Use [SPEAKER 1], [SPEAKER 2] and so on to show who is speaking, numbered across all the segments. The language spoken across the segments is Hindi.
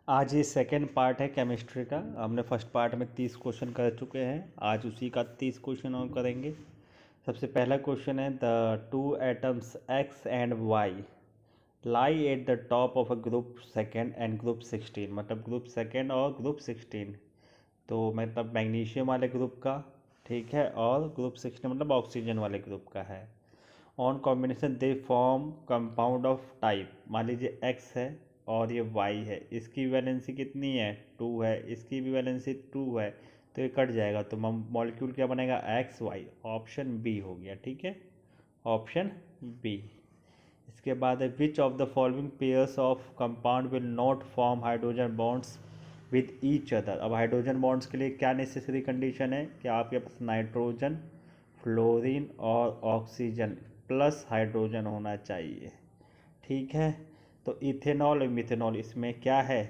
[SPEAKER 1] आज ये सेकंड पार्ट है केमिस्ट्री का। हमने फर्स्ट पार्ट में 30 क्वेश्चन कर चुके हैं, आज उसी का 30 क्वेश्चन और करेंगे। सबसे पहला क्वेश्चन है the two atoms X and Y lie at the top of a group second and group 16, मतलब ग्रुप सेकेंड और ग्रुप 16, तो मतलब मैग्नीशियम वाले ग्रुप का, ठीक है, और ग्रुप 16 मतलब ऑक्सीजन वाले ग्रुप का है। On combination they form compound of type, मान लीजिए एक्स है और ये वाई है, इसकी वैलेंसी कितनी है, 2 है, इसकी भी वैलेंसी 2 है, तो ये कट जाएगा, तो मॉलिक्यूल क्या बनेगा, एक्स वाई। ऑप्शन बी हो गया, ठीक है, ऑप्शन बी। इसके बाद है which of the following pairs of compound will not form hydrogen bonds with each other. अब हाइड्रोजन बॉन्ड्स के लिए क्या नेसेसरी कंडीशन है कि आपके पास नाइट्रोजन, फ्लोरीन और ऑक्सीजन प्लस हाइड्रोजन होना चाहिए, ठीक है। तो इथेनॉल और मिथेनॉल इसमें क्या है,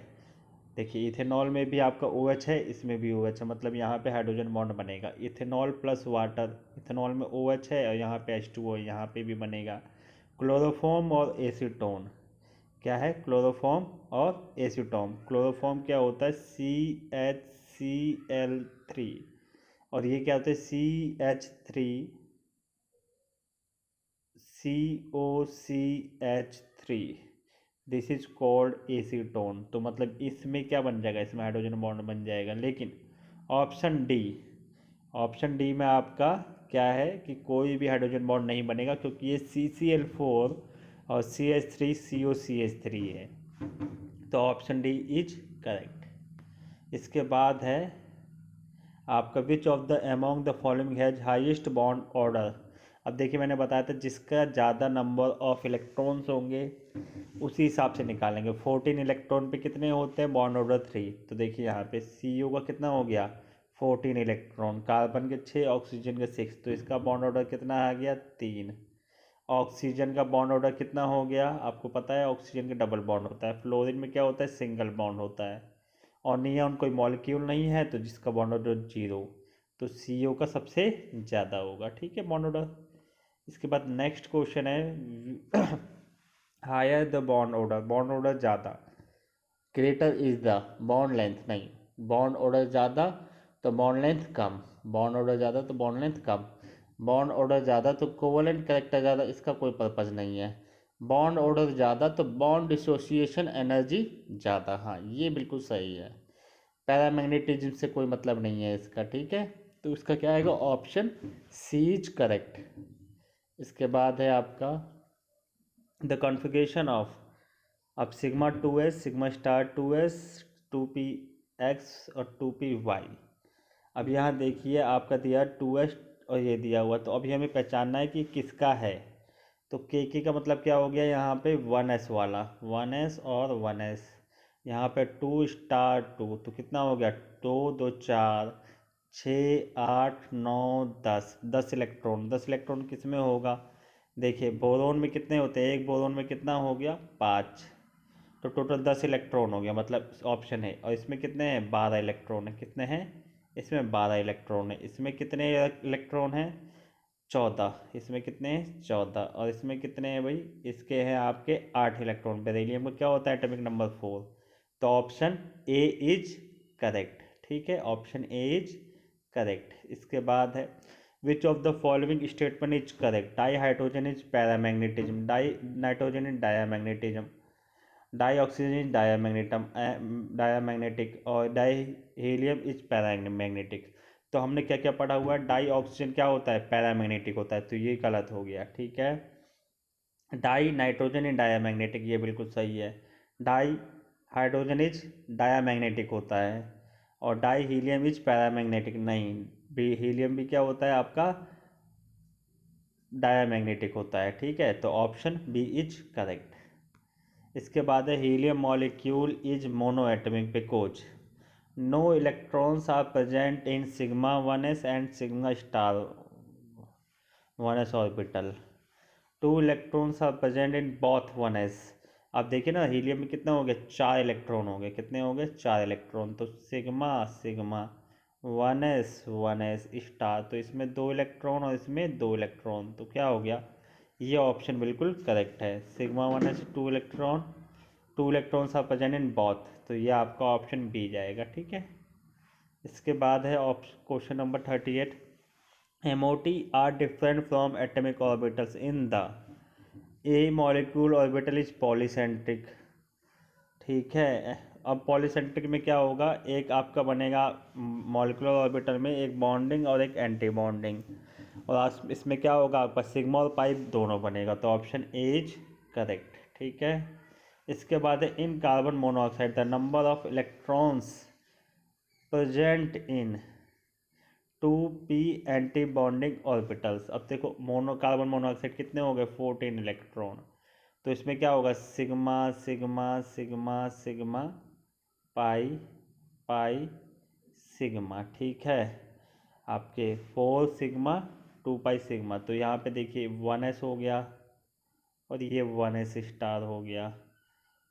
[SPEAKER 1] देखिए इथेनॉल में भी आपका ओ OH है, इसमें भी ओ OH है, मतलब यहाँ पे हाइड्रोजन बॉन्ड बनेगा। इथेनॉल प्लस वाटर, इथेनॉल में ओ OH है और यहाँ पे H2O है, यहाँ पे भी बनेगा। क्लोरोफॉर्म और एसीटोन, क्या है, क्लोरोफॉर्म और एसीटोन। क्लोरोफॉर्म क्या होता है, CH3, और ये क्या होता है, CH3COCH3, this is called acetone. तो मतलब इसमें क्या बन जाएगा, इसमें हाइड्रोजन बॉन्ड बन जाएगा। लेकिन ऑप्शन डी में आपका क्या है कि कोई भी हाइड्रोजन बॉन्ड नहीं बनेगा, क्योंकि ये CCl4 और CH3COCH3 है, तो ऑप्शन डी इज करेक्ट। इसके बाद है आपका विच of the among the following has highest bond order. अब देखिए मैंने बताया था जिसका ज़्यादा नंबर ऑफ इलेक्ट्रॉन्स होंगे उसी हिसाब से निकालेंगे। 14 इलेक्ट्रॉन पे कितने होते हैं, बॉन्ड ऑर्डर 3, तो देखिए यहाँ पे CO का कितना हो गया, 14 इलेक्ट्रॉन, कार्बन के 6, ऑक्सीजन के 6, तो इसका बॉन्ड ऑर्डर कितना आ गया, 3। ऑक्सीजन का बॉन्ड ऑर्डर कितना हो गया, आपको पता है ऑक्सीजन के डबल बॉन्ड होता है। फ्लोरीन में क्या होता है, सिंगल बॉन्ड होता है। और नियॉन कोई मॉलिक्यूल नहीं है, तो जिसका बॉन्ड ऑर्डर 0, तो CO का सबसे ज़्यादा होगा, ठीक है, बॉन्ड ऑर्डर। इसके बाद नेक्स्ट क्वेश्चन है हायर द बॉन्ड ऑर्डर ज़्यादा, greater is the bond length, नहीं, बॉन्ड ऑर्डर ज़्यादा तो बॉन्ड लेंथ कम, बॉन्ड ऑर्डर ज़्यादा तो बॉन्ड लेंथ कम, बॉन्ड ऑर्डर ज़्यादा तो कोवलेंट कैरेक्टर ज़्यादा, इसका कोई पर्पज़ नहीं है। बॉन्ड ऑर्डर ज़्यादा तो बॉन्ड डिसोसिएशन एनर्जी ज़्यादा, हाँ ये बिल्कुल सही है। पैरामैग्नेटिज्म से कोई मतलब नहीं है इसका, ठीक है, तो इसका क्या आएगा, ऑप्शन सी इज करेक्ट। इसके बाद है आपका द कॉन्फ़िगरेशन ऑफ, अब sigma 2s, sigma star 2s, 2p(x) और 2p(y). अब यहाँ देखिए आपका दिया 2s और ये दिया हुआ, तो अभी हमें पहचानना है कि किसका है। तो के का मतलब क्या हो गया, यहाँ पे 1s वाला, 1s और 1s, यहाँ पे 2 स्टार 2, तो कितना हो गया, 2 2 4 6 8 9 10, 10 इलेक्ट्रॉन, 10 इलेक्ट्रॉन किस में होगा, देखिए बोरोन में कितने होते हैं, एक बोरोन में कितना हो गया, 5, तो टोटल 10 इलेक्ट्रॉन हो गया, मतलब ऑप्शन है। और इसमें कितने हैं, 12 इलेक्ट्रॉन है, कितने हैं, इसमें 12 इलेक्ट्रॉन है, इसमें कितने इलेक्ट्रॉन हैं, 14, इसमें कितने हैं, 14, और इसमें कितने हैं भाई, इसके हैं आपके 8 इलेक्ट्रॉन। बेरिलियम का क्या होता है, एटॉमिक नंबर 4, तो ऑप्शन ए इज करेक्ट, ठीक है, ऑप्शन ए इज करेक्ट। इसके बाद है which of the following statement is correct, di hydrogen is paramagnetism, di nitrogen is diamagnetism, di oxygen is diamagnetic, और डाई हीलियम इज पैरामैग्नेटिक। तो हमने क्या क्या पढ़ा हुआ है, डाई ऑक्सीजन क्या होता है, पैरामैग्नेटिक होता है, तो ये गलत हो गया, ठीक है। डाई नाइट्रोजन इज डायामैग्नेटिक, ये बिल्कुल सही है। डाई हाइड्रोजन इज डायामैग्नेटिक होता है, और डाई हीलियम इज पैरामैग्नेटिक नहीं, भी हीलियम भी क्या होता है आपका, डायामैग्नेटिक होता है, ठीक है, तो ऑप्शन बी इज करेक्ट। इसके बाद है helium molecule is monoatomic because no electrons are present in sigma 1s and sigma star 1s orbital, 2 electrons are present in both 1s। अब देखिए ना हीलियम में कितना हो गया, 4 इलेक्ट्रॉन हो गए, कितने हो गए, 4 इलेक्ट्रॉन, तो सिग्मा सिग्मा 1s स्टार, तो इसमें 2 इलेक्ट्रॉन और इसमें 2 इलेक्ट्रॉन, तो क्या हो गया, ये ऑप्शन बिल्कुल करेक्ट है। Sigma 1s 2 electron 2 electrons are present in both, तो ये आपका ऑप्शन बी जाएगा। ठीक है, इसके बाद है question number 38, MOT are different from atomic orbitals in the a molecule orbital is polycentric. ठीक है, अब पॉलीसेंट्रिक में क्या होगा, एक आपका बनेगा मॉलिक्यूलर ऑर्बिटल में एक बॉन्डिंग और एक एंटी बॉन्डिंग, और इसमें क्या होगा आपका सिग्मा और पाई दोनों बनेगा, तो ऑप्शन ए इज करेक्ट। ठीक है, इसके बाद है in carbon monoxide the number of electrons present in 2p anti bonding orbitals. अब देखो कार्बन मोनोऑक्साइड कितने हो गए, 14 इलेक्ट्रॉन, तो इसमें क्या होगा sigma sigma sigma sigma pi pi sigma. ठीक है, आपके 4 सिग्मा 2 पाई सिग्मा, तो यहाँ पे देखिए 1s हो गया और ये 1s स्टार हो गया,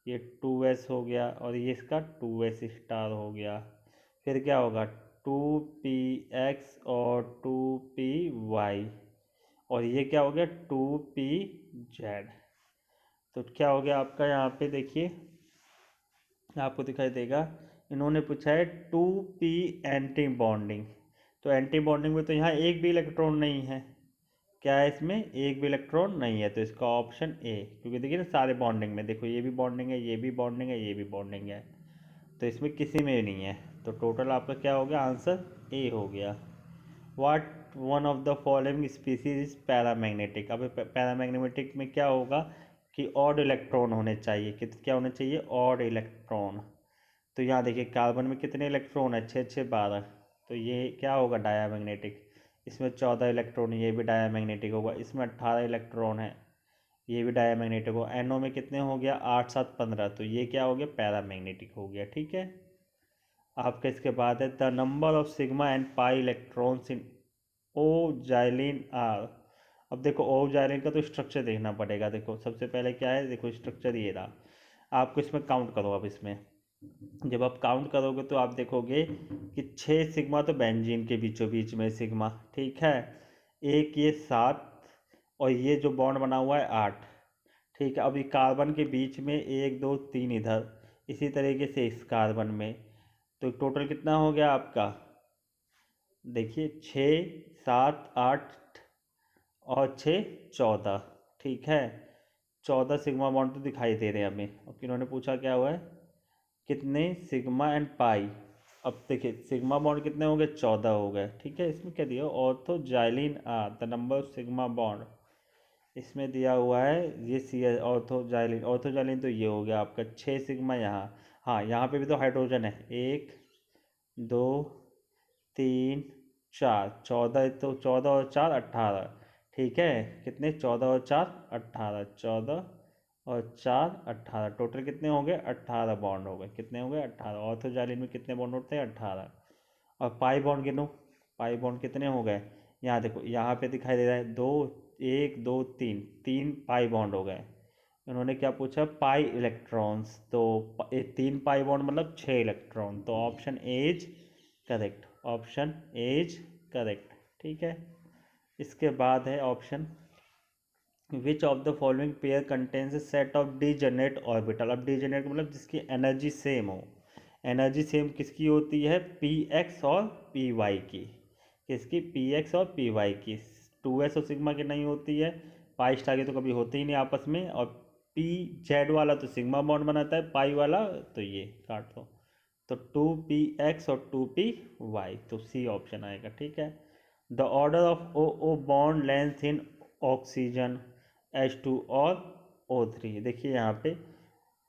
[SPEAKER 1] ये 2s हो गया और ये इसका 2s स्टार हो गया। फिर क्या होगा 2px और 2py, और ये क्या हो गया 2pz। तो क्या हो गया आपका, यहाँ पे देखिए आपको दिखाई देगा, इन्होंने पूछा है 2p एंटी बॉन्डिंग, तो एंटी बॉन्डिंग में तो यहाँ एक भी इलेक्ट्रॉन नहीं है, क्या है इसमें एक भी इलेक्ट्रॉन नहीं है, तो इसका ऑप्शन ए, क्योंकि देखिए ना सारे बॉन्डिंग में देखो ये भी बॉन्डिंग है, ये भी बॉन्डिंग है, ये भी बॉन्डिंग है, तो इसमें किसी में नहीं है, तो टोटल आपका क्या हो गया, आंसर ए हो गया। What one of the following species is paramagnetic. अब पैरामैग्नेटिक में क्या होगा कि ऑड इलेक्ट्रॉन होने चाहिए, क्या होने चाहिए, ऑड इलेक्ट्रॉन। तो यहाँ देखिए कार्बन में कितने इलेक्ट्रॉन है, 6 6 12, तो ये क्या होगा डायामैग्नेटिक। इसमें 14 इलेक्ट्रॉन, ये भी डायामैग्नेटिक होगा। इसमें 18 इलेक्ट्रॉन है, ये भी डायामैग्नेटिक होगा। NO में कितने हो गया, 8 7 15, तो ये क्या हो गया, पैरामैग्नेटिक हो गया। ठीक है, आपका इसके बाद है the number of sigma and pi electrons in o xylene are. अब देखो ओ जाइलिन का तो स्ट्रक्चर देखना पड़ेगा। देखो सबसे पहले क्या है, देखो स्ट्रक्चर ये रहा, आपको इसमें काउंट करो। अब इसमें जब आप काउंट करोगे तो आप देखोगे कि 6 सिग्मा तो बेंजीन के बीचों बीच में सिग्मा, ठीक है, एक ये 7 और ये जो बॉन्ड बना हुआ है 8। ठीक है, अभी कार्बन के बीच में 1 2 3 इधर, इसी तरीके से इस कार्बन में, तो टोटल कितना हो गया आपका, देखिए 6 7 8 और 6 14। ठीक है, 14 सिग्मा बॉन्ड तो दिखाई दे रहे हैं हमें। और इन्होंने पूछा क्या हुआ है, कितने सिग्मा एंड पाई। अब देखिए सिग्मा बॉन्ड कितने हो गए, 14 हो गए। ठीक है, इसमें क्या दिया, ortho xylene are the number of sigma bond, इसमें दिया हुआ है ये सी है ऑर्थो जाइलिन, तो ये हो गया आपका 6 सिग्मा यहाँ। हाँ, यहाँ पे भी तो हाइड्रोजन है, 1 2 3 4, 14, तो 14 और 4 18। ठीक है, कितने, 14 और 4 18, 14 और 4 18, टोटल कितने हो गए, 18 बॉन्ड हो गए। कितने हो गए, 18। ऑर्थोजाइलिन में कितने बॉन्ड होते हैं, 18। और पाई बॉन्ड गिनो, पाई बॉन्ड कितने हो गए, यहाँ देखो यहाँ पे दिखाई दे रहा है 2 1 2 3, 3 पाई बॉन्ड हो गए। उन्होंने क्या पूछा, पाई इलेक्ट्रॉन्स, तो 3 पाई बॉन्ड मतलब 6 इलेक्ट्रॉन, तो option A is correct, option A is correct. ठीक है, इसके बाद है option which of the following pair contains set of degenerate orbital. अब डीजेनरेट मतलब जिसकी एनर्जी सेम हो। एनर्जी सेम किसकी होती है, पी एक्स और पी वाई की। किसकी, पी एक्स और पी वाई की। 2s और सिग्मा की नहीं होती है, पाई स्टार की तो कभी होते ही नहीं आपस में। और पी जेड वाला तो सिग्मा बॉन्ड बनाता है, पाई वाला तो ये काट दो, तो 2px और 2py, तो सी ऑप्शन आएगा। ठीक है, the order of o bond length in oxygen H2 और O3। देखिए यहाँ पे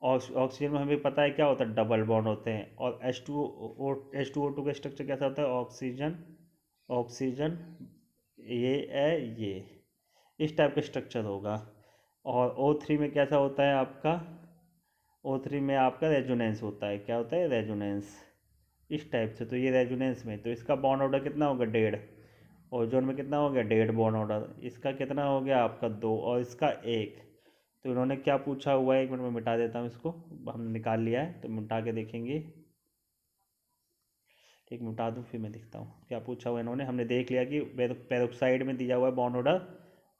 [SPEAKER 1] ऑक्सीजन में हमें पता है क्या होता है, डबल बॉन्ड होते हैं। और H2O2 का स्ट्रक्चर कैसा होता है, ऑक्सीजन ऑक्सीजन, ये है ये, इस टाइप का स्ट्रक्चर होगा। और O3 में कैसा होता है आपका, O3 में आपका रेजोनेंस होता है, क्या होता है, रेजोनेंस, इस टाइप से। तो ये रेजोनेंस में, तो इसका बॉन्ड ऑर्डर कितना होगा, 1.5। ओजोन में कितना हो गया, 1.5 बॉन्ड ऑर्डर। इसका कितना हो गया आपका 2 और इसका 1। तो इन्होंने क्या पूछा हुआ है, एक मिनट में मिटा देता हूँ इसको, हमने निकाल लिया है तो मिटा के देखेंगे। एक मिटा दूँ फिर मैं दिखता हूँ क्या पूछा हुआ है इन्होंने। हमने देख लिया कि पेरोक्साइड में दिया हुआ है बॉन्ड ऑर्डर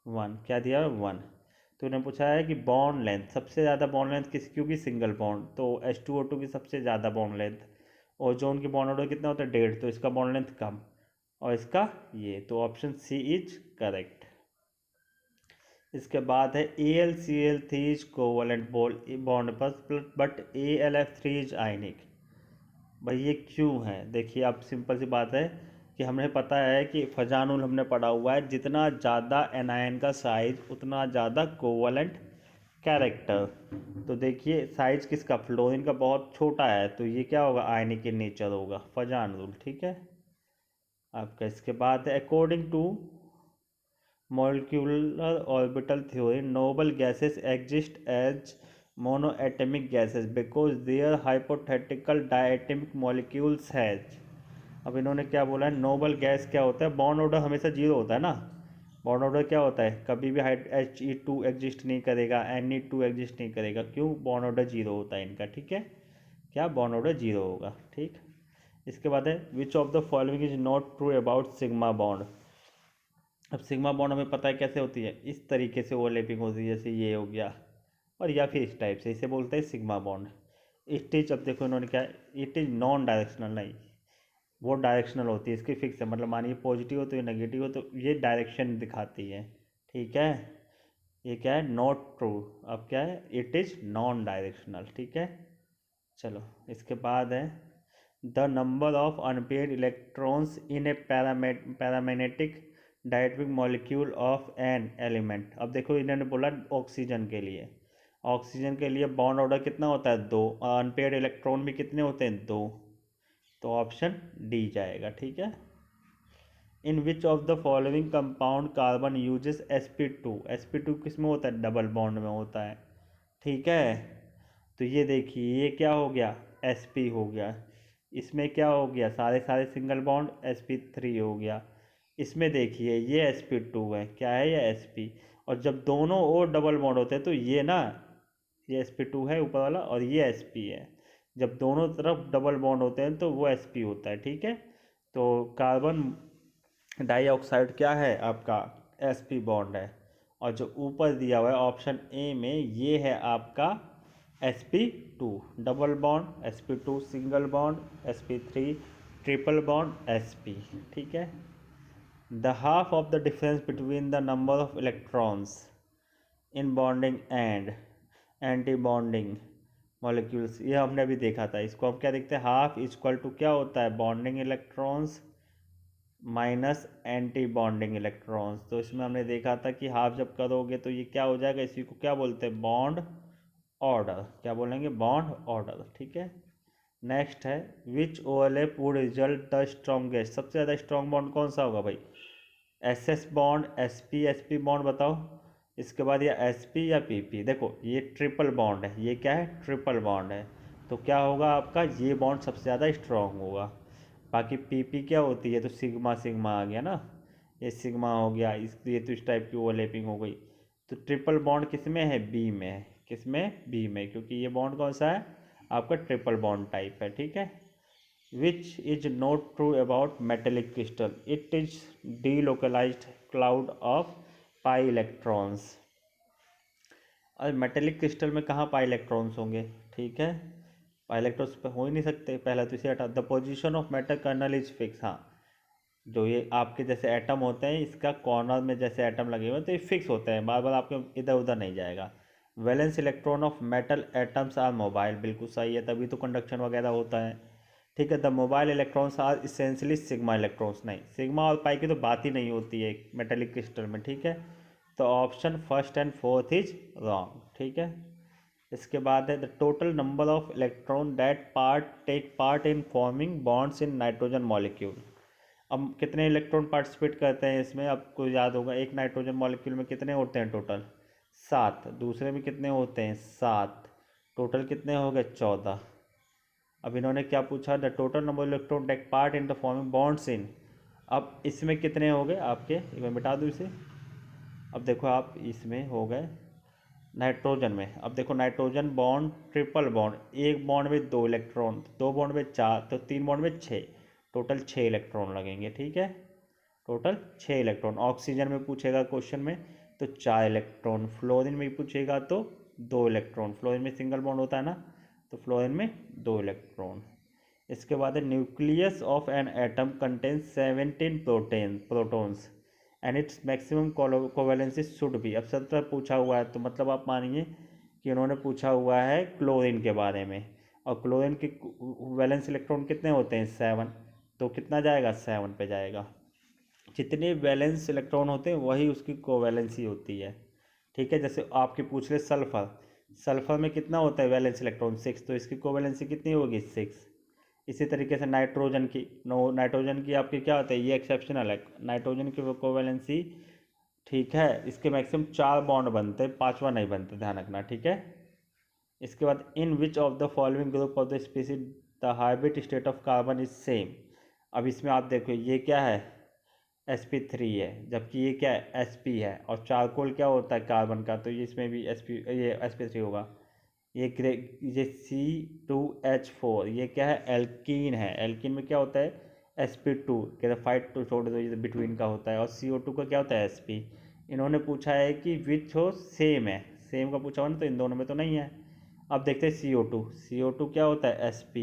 [SPEAKER 1] 1, क्या दिया है 1। तो उन्होंने पूछा है कि बॉन्ड लेंथ, सबसे ज़्यादा बॉन्ड लेंथ किस क्योंकि सिंगल बॉन्ड, तो H2O2 की सबसे ज़्यादा बॉन्ड लेंथ, ओजोन की बॉन्ड ऑर्डर कितना होता है 1.5, तो इसका बॉन्ड लेंथ कम, और इसका ये, तो ऑप्शन सी इज करेक्ट। इसके बाद है AlCl3 इज कोवलेंट बॉन्ड पर बट AlF3 इज आयनिक। भाई ये क्यों है, देखिए अब सिंपल सी बात है कि हमें पता है कि फजानुल हमने पढ़ा हुआ है, जितना ज़्यादा एनायन का साइज उतना ज़्यादा कोवलेंट कैरेक्टर। तो देखिए साइज किसका, फ्लोरीन का बहुत छोटा है, तो ये क्या होगा आयनिक इन नेचर होगा, फजानुल। ठीक है आपका। इसके बाद है according to molecular orbital theory, noble gases exist as monoatomic gases because their hypothetical diatomic molecules has। अब इन्होंने क्या बोला है, नोबल गैस क्या होता है, बॉन्ड ऑर्डर हमेशा जीरो होता है ना, बॉन्ड ऑर्डर क्या होता है, कभी भी He2 एग्जिस्ट नहीं करेगा, Ne2 एग्जिस्ट नहीं करेगा, क्यों, बॉन्ड ऑर्डर जीरो होता है इनका। ठीक है, क्या बॉन्ड ऑर्डर जीरो होगा। ठीक, इसके बाद है which of the following is not true about sigma bond. अब सिग्मा बॉन्ड हमें पता है कैसे होती है, इस तरीके से ओवरलैपिंग होती है, जैसे ये हो गया, और या फिर इस टाइप से, इसे बोलते हैं सिग्मा बॉन्ड। इट इज, अब देखो इन्होंने क्या, इट इज नॉन डायरेक्शनल, नहीं वो डायरेक्शनल होती है, इसकी फिक्स है, मतलब मानिए पॉजिटिव हो तो ये नेगेटिव हो तो ये डायरेक्शन दिखाती है। ठीक है, ये क्या है, नॉट ट्रू। अब क्या है, इट इज नॉन डायरेक्शनल। ठीक है, चलो इसके बाद है the number of unpaired electrons in A paramagnetic diatomic molecule of an element. अब देखो इन्होंने बोला ऑक्सीजन के लिए, ऑक्सीजन के लिए बॉन्ड ऑर्डर कितना होता है 2, और अनपेयर्ड इलेक्ट्रॉन भी कितने होते हैं 2, तो ऑप्शन डी जाएगा। ठीक है, in which of the following compound carbon uses sp2, sp2 किस में होता है, डबल बॉन्ड में होता है। ठीक है, तो ये देखिए ये क्या हो गया, sp हो गया, इसमें क्या हो गया, सारे सारे सिंगल बॉन्ड sp3 हो गया, इसमें देखिए ये sp2 है, क्या है ये sp, और जब दोनों और डबल बॉन्ड होते हैं तो ये ना, ये sp2 है ऊपर वाला और ये sp है, जब दोनों तरफ डबल बॉन्ड होते हैं तो वो sp होता है। ठीक है, तो कार्बन डाइऑक्साइड क्या है आपका, sp बॉन्ड है, और जो ऊपर दिया हुआ है ऑप्शन ए में ये है आपका sp2 double bond, sp2 single bond, sp3 triple bond, sp। ठीक है, the half of the difference between the number of electrons in bonding and anti bonding molecules, ये हमने अभी देखा था, इसको हम क्या देखते हैं, हाफ इक्वल टू क्या होता है, bonding electrons minus anti bonding electrons. तो इसमें हमने देखा था कि हाफ जब करोगे तो ये क्या हो जाएगा, इसी को क्या बोलते हैं, बॉन्ड ऑर्डर, क्या बोलेंगे, बॉन्ड ऑर्डर। ठीक है, नेक्स्ट है which overlap would result the strongest, सबसे ज़्यादा स्ट्रॉन्ग बॉन्ड कौन सा होगा भाई, SS बॉन्ड, SP बॉन्ड बताओ, इसके बाद या SP या PP। देखो ये ट्रिपल बॉन्ड है, ये क्या है, ट्रिपल बॉन्ड है, तो क्या होगा आपका, ये बॉन्ड सबसे ज़्यादा स्ट्रॉन्ग होगा। बाकी PP क्या होती है, तो सिग्मा सिग्मा आ गया ना, ये सिग्मा हो गया, ये तो इस टाइप की ओवरलैपिंग हो गई। तो ट्रिपल बॉन्ड किस में है, B में है, किस में, B में, क्योंकि ये बॉन्ड कौन सा है आपका, ट्रिपल बॉन्ड टाइप है। ठीक है, which is not true about metallic crystal, it is delocalized cloud of pi electrons। और मेटेलिक क्रिस्टल में कहाँ पाई इलेक्ट्रॉन्स होंगे, ठीक है, पाई इलेक्ट्रॉन्स पे हो ही नहीं सकते, पहला तो इसे हटा, the position of metal kernel is fix. हाँ, जो ये आपके जैसे एटम होते हैं इसका कॉर्नर में जैसे एटम लगे हुए हैं तो ये फिक्स होते हैं, बार बार आपके इधर उधर नहीं जाएगा। Valence electron of metal atoms are mobile, बिल्कुल सही है, तभी तो कंडक्शन वगैरह होता है। ठीक है, the mobile electrons are essentially sigma electrons, नहीं सिग्मा और पाई की तो बात ही नहीं होती है मेटेलिक क्रिस्टल में। ठीक है, तो option first and fourth is wrong. ठीक है, इसके बाद है the total number of electron that take part in forming bonds in nitrogen molecule. अब कितने इलेक्ट्रॉन पार्टिसिपेट करते हैं इसमें, आपको याद होगा, एक नाइट्रोजन मॉलिक्यूल में कितने होते हैं टोटल, 7, दूसरे में कितने होते हैं 7, टोटल कितने हो गए 14। अब इन्होंने क्या पूछा, the total number electron take part in the forming bonds in, अब इसमें कितने हो गए आपके, एक बार मिटा दूँ इसे, अब देखो आप इसमें हो गए नाइट्रोजन में, अब देखो नाइट्रोजन बॉन्ड ट्रिपल बॉन्ड, एक बॉन्ड में 2 इलेक्ट्रॉन, 2 बॉन्ड में 4, तो 3 बॉन्ड में 6, टोटल 6 इलेक्ट्रॉन लगेंगे। ठीक है, टोटल 6 इलेक्ट्रॉन। ऑक्सीजन में पूछेगा क्वेश्चन में तो 4 इलेक्ट्रॉन, फ्लोरीन में पूछेगा तो 2 इलेक्ट्रॉन, फ्लोरीन में सिंगल बॉन्ड होता है ना, तो फ्लोरीन में 2 इलेक्ट्रॉन। इसके बाद है nucleus of an atom contains 17 protons and its maximum covalency should be. अब 17 पूछा हुआ है तो मतलब आप मानिए कि उन्होंने पूछा हुआ है क्लोरीन के बारे में, और क्लोरीन के वैलेंस इलेक्ट्रॉन कितने होते हैं 7, तो कितना जाएगा 7 पे जाएगा। जितने वैलेंस इलेक्ट्रॉन होते हैं वही उसकी कोवैलेंसी होती है, ठीक है। जैसे आपके पूछ रहे सल्फर, सल्फर में कितना होता है वैलेंस इलेक्ट्रॉन 6, तो इसकी कोवैलेंसी कितनी होगी 6। इसी तरीके से नाइट्रोजन की, नाइट्रोजन की आपकी क्या होता है, ये एक्सेप्शनल है, नाइट्रोजन की कोवैलेंसी, ठीक है, इसके मैक्सिमम 4 बॉन्ड बनते हैं, 5वां नहीं बनता, ध्यान रखना, ठीक है। इसके बाद in which of the following group of the species the hybrid state of carbon is same. अब इसमें आप देखो ये क्या है sp3 है, जबकि ये क्या है sp है, और चारकोल क्या होता है कार्बन का, तो ये इसमें भी ये sp3 होगा। ये C2H4 ये क्या है एल्कीन है, एल्कीन में क्या होता है sp2, ग्रेफाइट तो छोड़ दो, ये बिटवीन का होता है, और CO2 का क्या होता है sp। इन्होंने पूछा है कि विच हो सेम है, सेम का पूछा हो ना, तो इन दोनों में तो नहीं है। अब देखते हैं CO2 क्या होता है sp,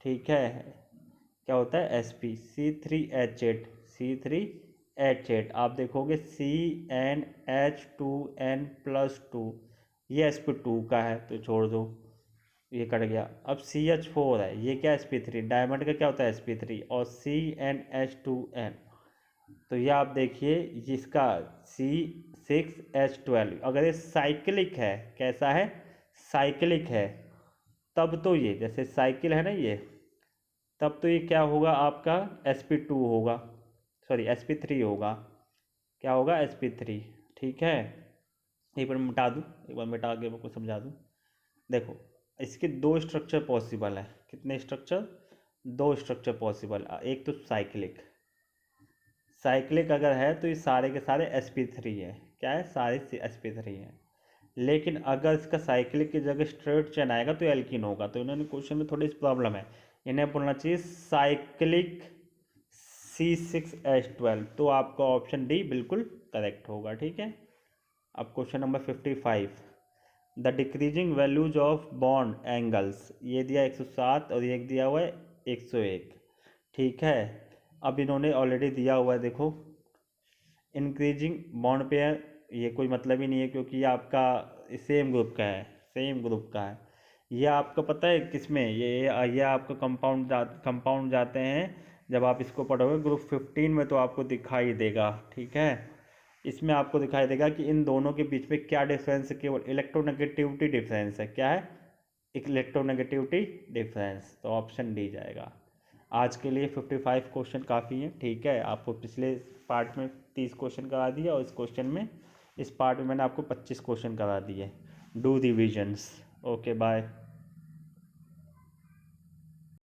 [SPEAKER 1] ठीक है, क्या होता है sp, C3H8 आप देखोगे CnH2n+2, ये sp2 का है तो छोड़ दो, ये कट गया। अब CH4 है, ये क्या sp3, डायमंड का क्या होता है sp3, और CnH2n, तो ये आप देखिए जिसका C6H12, अगर ये साइक्लिक है, कैसा है साइक्लिक है, तब तो ये जैसे साइकिल है ना ये, तब तो ये क्या होगा आपका sp2 होगा, सॉरी sp3 होगा, क्या होगा sp3, ठीक है। एक बार मिटा दूँ, एक बार मिटा के आपको समझा दूँ। देखो इसके 2 स्ट्रक्चर पॉसिबल है, कितने स्ट्रक्चर, 2 स्ट्रक्चर पॉसिबल। एक तो साइक्लिक, साइक्लिक अगर है तो ये सारे के सारे sp3 है, क्या है सारे sp3 है। लेकिन अगर इसका साइक्लिक की जगह स्ट्रेट चेन आएगा तो एल्कीन होगा, तो इन्होंने क्वेश्चन में थोड़ी सी प्रॉब्लम है, इन्हें बोलना चाहिए साइक्लिक C6H12, तो आपका ऑप्शन डी बिल्कुल करेक्ट होगा, ठीक है। अब question number 55, the decreasing values of bond angles, ये दिया 107 और एक दिया हुआ है 101, ठीक है। अब इन्होंने ऑलरेडी दिया हुआ है, देखो इंक्रीजिंग बॉन्ड पेयर, ये कोई मतलब ही नहीं है क्योंकि ये आपका सेम ग्रुप का है, सेम ग्रुप का है। ये आपका पता है किसमें, ये आपका कंपाउंड जाते हैं, जब आप इसको पढ़ोगे ग्रुप 15 में तो आपको दिखाई देगा, ठीक है। इसमें आपको दिखाई देगा कि इन दोनों के बीच में क्या डिफरेंस है, केवल इलेक्ट्रोनेगेटिविटी डिफरेंस है, क्या है इलेक्ट्रोनेगेटिविटी डिफरेंस, तो ऑप्शन डी जाएगा। आज के लिए 55 क्वेश्चन काफ़ी हैं, ठीक है। आपको पिछले पार्ट में 30 क्वेश्चन करा दिया, और इस पार्ट में मैंने आपको 25 क्वेश्चन करा दिए। Do revisions. Okay bye.